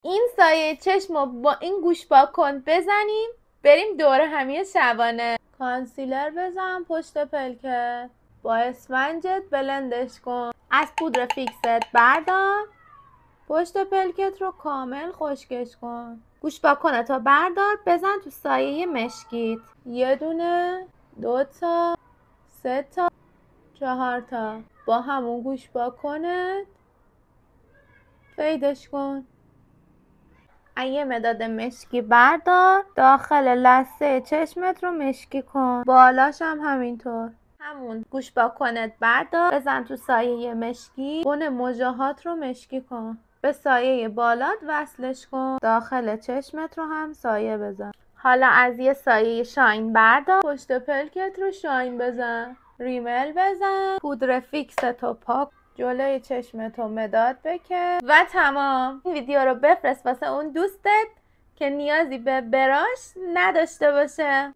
این سایه چشم رو با این گوش کن بزنیم، بریم دور همی شبانه. کانسیلر بزن پشت پلکت، با اسفنجت بلندش کن. از پودر فیکست بردار، پشت پلکت رو کامل خشکش کن. گوش کنتو بردار بزن تو سایه مشکیت. یه دونه، 2 تا، 3 تا، 4 تا. با همون گوش کنت فیدش کن. یه مداد مشکی بردار، داخل لثه چشمت رو مشکی کن، بالاش هم همینطور. همون گوش کنت بردار بزن تو سایه مشکی، بن مژهات رو مشکی کن، به سایه بالات وصلش کن، داخل چشمت رو هم سایه بزن. حالا از یه سایه شاین بردار، پشت پلکت رو شاین بزن، ریمل بزن، پودر فیکستو پاک، جلوی چشمتو مداد بکش و تمام. این ویدیو رو بفرست واسه اون دوستت که نیازی به براش نداشته باشه.